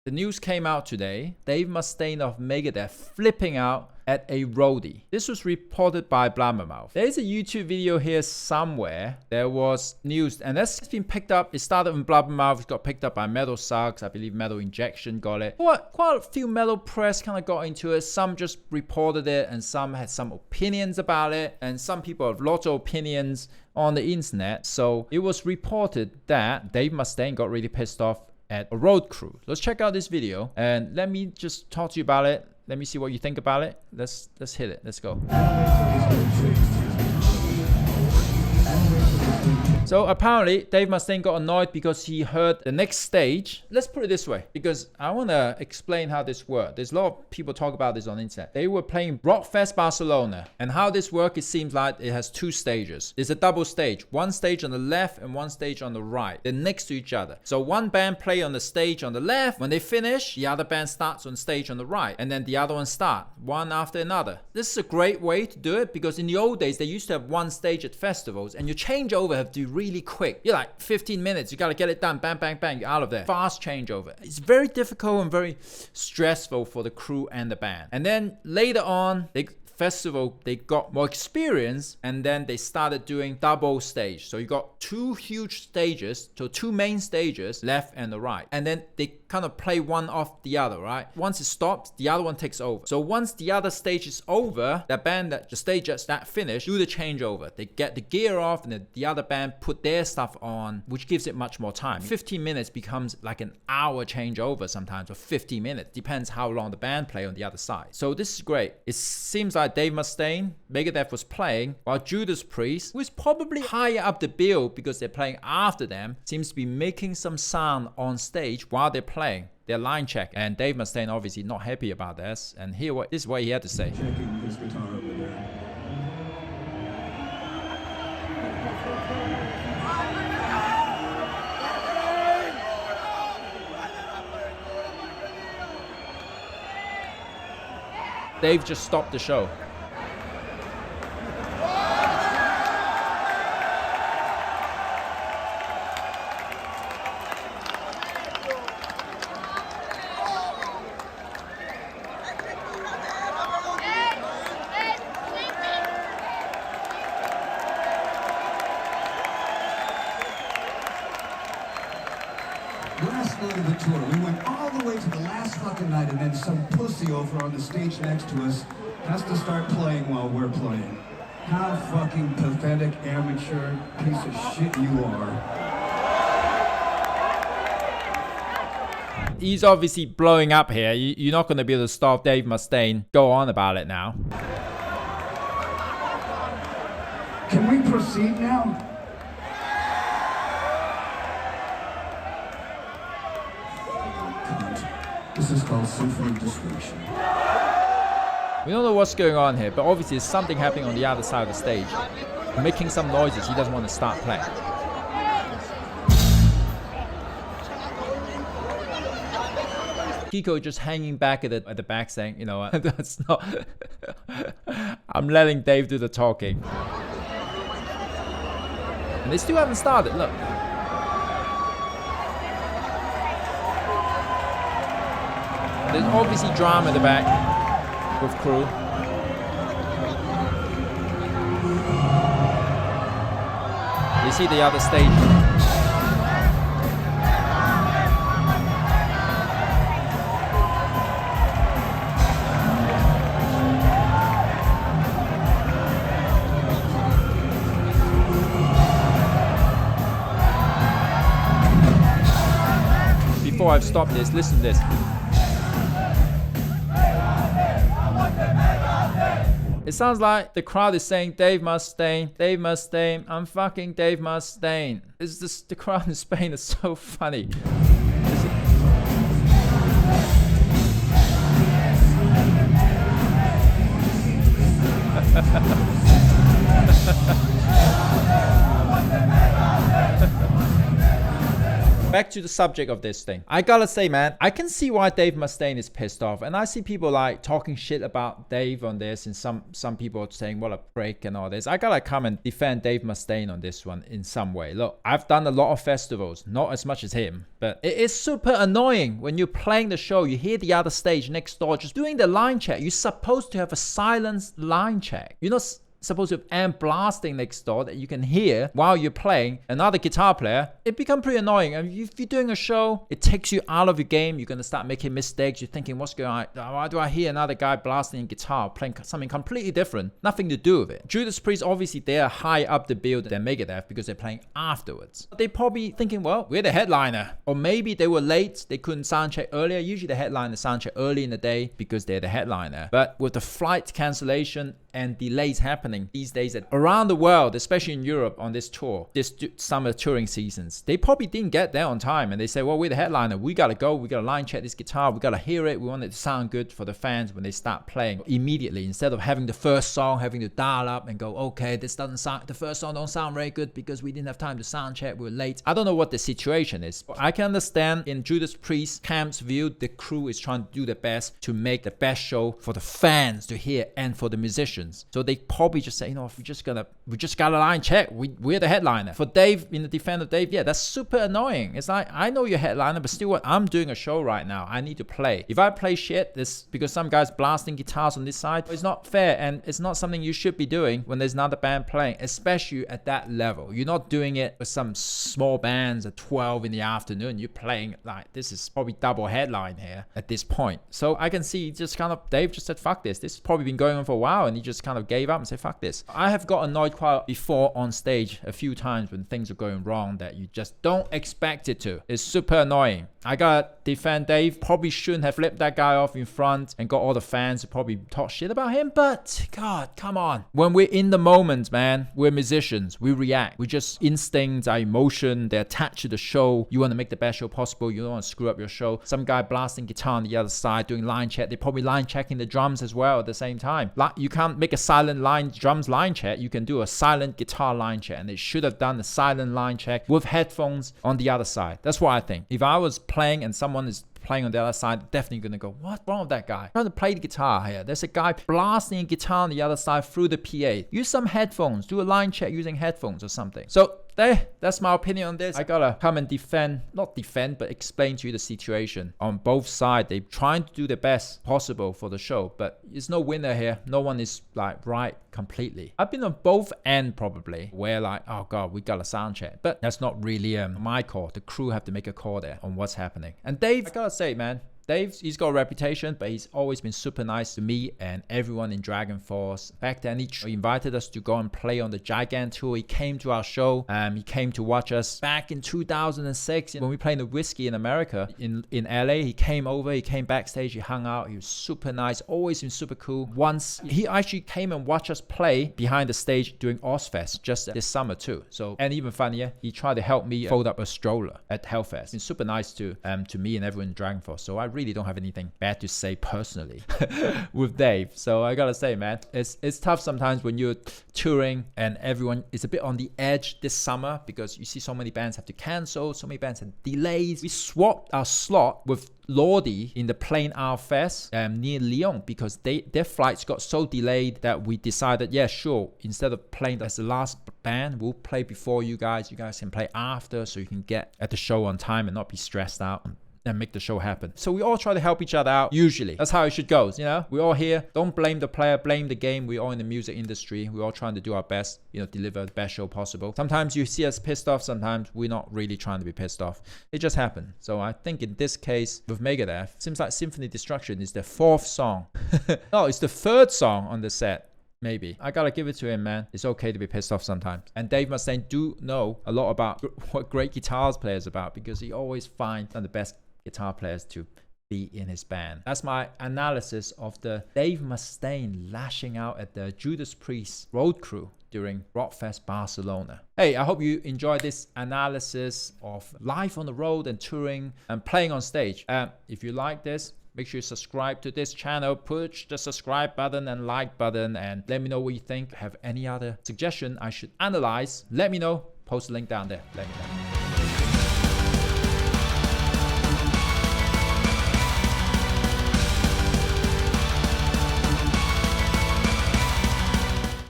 The news came out today. Dave Mustaine of Megadeth flipping out at a roadie. This was reported by Blabbermouth. There is a YouTube video here somewhere. There was news, and that's been picked up. It started with Blabbermouth. It got picked up by Metal Sucks. I believe Metal Injection got it. Quite a few metal press kind of got into it. Some just reported it, and some had some opinions about it, and some people have lots of opinions on the internet. So it was reported that Dave Mustaine got really pissed off at a road crew. Let's check out this video, and let me just talk to you about it. Let me see what you think about it. Let's hit it. Let's go. So apparently Dave Mustaine got annoyed because he heard the next stage. Let's put it this way, because I want to explain how this worked. There's a lot of people talk about this on the internet. They were playing Rockfest Barcelona, and how this works, it seems like it has two stages. There's a double stage, one stage on the left and one stage on the right. They're next to each other. So one band play on the stage on the left. When they finish, the other band starts on stage on the right, and then the other one start one after another. This is a great way to do it, because in the old days they used to have one stage at festivals, and your changeover have to be really quick. You're like 15 minutes, you got to get it done, bang bang bang, you're out of there. Fast changeover. It's very difficult and very stressful for the crew and the band. And then later on, festival, they got more experience, and then they started doing double stage. So you got two huge stages, so two main stages, left and the right, and then they kind of play one off the other, right? Once it stops, the other one takes over. So once the other stage is over, the band that the stage just that finished do the changeover. They get the gear off, and then the other band put their stuff on, which gives it much more time. 15 minutes becomes like an hour changeover sometimes, or 50 minutes, depends how long the band play on the other side. So this is great. It seems like Dave Mustaine, Megadeth, was playing, while Judas Priest, who is probably higher up the bill because they're playing after them, seems to be making some sound on stage while they're playing their line check. And Dave Mustaine obviously not happy about this, and this is what he had to say. Checking his guitar over there. Dave just stopped the show. Last night of the tour, we went all the way to the last fucking night, and then some pussy over on the stage next to us has to start playing while we're playing. How fucking pathetic, amateur piece of shit you are. He's obviously blowing up here. You're not going to be able to stop Dave Mustaine. Go on about it now. Can we proceed now? This is called sinful discretion. We don't know what's going on here, but obviously there's something happening on the other side of the stage. Making some noises. He doesn't want to start playing. Kiko just hanging back at the back saying, you know what, that's not... I'm letting Dave do the talking. And they still haven't started, look. There's obviously drama in the back with crew. You see the other stage. Before I've stopped this, listen to this. It sounds like the crowd is saying, Dave Mustaine, I'm fucking Dave Mustaine. It's just, the crowd in Spain is so funny. back to the subject of this thing. I gotta say, man, I can see why Dave Mustaine is pissed off. And I see people like talking shit about Dave on this, and some people are saying what a prick and all this. I gotta come and defend Dave Mustaine on this one in some way. Look, I've done a lot of festivals, not as much as him, but it is super annoying when you're playing the show, you hear the other stage next door just doing the line check. You're supposed to have a silenced line check. You're not supposed to have amp blasting next door that you can hear while you're playing another guitar player. It becomes pretty annoying. I mean, if you're doing a show, it takes you out of your game. You're going to start making mistakes. You're thinking, what's going on? Why do I hear another guy blasting guitar, playing something completely different? Nothing to do with it. Judas Priest, obviously, they're high up the build than Megadeth because they're playing afterwards. They're probably thinking, well, we're the headliner. Or maybe they were late. They couldn't soundcheck earlier. Usually the headliner soundcheck early in the day because they're the headliner. But with the flight cancellation and delays happening these days around the world, especially in Europe on this tour, this summer touring seasons, they probably didn't get there on time, and they say, well, we're the headliner, we gotta go, we gotta line check this guitar, we gotta hear it, we want it to sound good for the fans when they start playing immediately, instead of having the first song having to dial up and go, okay, this doesn't sound, the first song don't sound very good because we didn't have time to sound check, we were late. I don't know what the situation is. I can understand in Judas Priest camp's view, the crew is trying to do their best to make the best show for the fans to hear and for the musicians. So they probably just say, you know, we just gotta line check. We're the headliner. For Dave, in the defense of Dave, yeah, that's super annoying. It's like, I know you're headliner, but still, what? I'm doing a show right now. I need to play. If I play shit, this because some guy's blasting guitars on this side, it's not fair, and it's not something you should be doing when there's another band playing, especially at that level. You're not doing it with some small bands at 12 in the afternoon. You're playing like, this is probably double headline here at this point. So I can see just kind of, Dave just said, fuck this. This has probably been going on for a while, and he just kind of gave up and said, fuck this. I have got annoyed quite before on stage a few times when things are going wrong that you just don't expect it to. It's super annoying. I gotta defend Dave. Probably shouldn't have flipped that guy off in front and got all the fans to probably talk shit about him, but God, come on. When we're in the moment, man, we're musicians. We react. We just instinct, our emotion, they're attached to the show. You want to make the best show possible. You don't want to screw up your show. Some guy blasting guitar on the other side doing line check. They're probably line checking the drums as well at the same time. Like, you can't make a silent drums line check. You can do a silent guitar line check, and they should have done a silent line check with headphones on the other side. That's what I think. If I was playing and someone is playing on the other side, definitely gonna go, what's wrong with that guy? Trying to play the guitar here. There's a guy blasting a guitar on the other side through the PA. Use some headphones. Do a line check using headphones or something. So that's my opinion on this. I gotta come and not defend, but explain to you the situation. On both sides, they're trying to do the best possible for the show, but there's no winner here. No one is like right completely. I've been on both ends probably, where like, oh God, we got a sound check, but that's not really my call. The crew have to make a call there on what's happening. And Dave, I gotta say, man, Dave, he's got a reputation, but he's always been super nice to me and everyone in DragonForce. Back then, he invited us to go and play on the Gigant tour. He came to our show. He came to watch us back in 2006 when we played the Whiskey in America in LA. He came over, he came backstage, he hung out. He was super nice, always been super cool. Once, he actually came and watched us play behind the stage during Ozfest just this summer too. So, and even funnier, he tried to help me fold up a stroller at Hellfest. It's super nice to me and everyone in DragonForce. So I really don't have anything bad to say personally with Dave. So I gotta say, man, it's tough sometimes when you're touring and everyone is a bit on the edge this summer because you see so many bands have to cancel, so many bands have delays. We swapped our slot with Lordi in the Plain Isle Fest near Lyon because their flights got so delayed that we decided, yeah, sure, instead of playing as the last band, we'll play before you guys. You guys can play after so you can get at the show on time and not be stressed out and make the show happen. So we all try to help each other out. Usually that's how it should go, you know. We're all here, don't blame the player, blame the game. We're all in the music industry. We're all trying to do our best, you know, deliver the best show possible. Sometimes you see us pissed off, sometimes we're not really trying to be pissed off. It just happened. So I think in this case with Megadeth, seems like Symphony Destruction is their 4th song. No, it's the 3rd song on the set. Maybe. I gotta give it to him, man. It's okay to be pissed off sometimes. And Dave Mustaine do know a lot about what great guitars players about because he always finds some of the best guitar players to be in his band. That's my analysis of the Dave Mustaine lashing out at the Judas Priest road crew during Rockfest Barcelona. Hey, I hope you enjoyed this analysis of life on the road and touring and playing on stage. If you like this, make sure you subscribe to this channel, push the subscribe button and like button, and let me know what you think. Have any other suggestion I should analyze, let me know. Post a link down there. Let me know.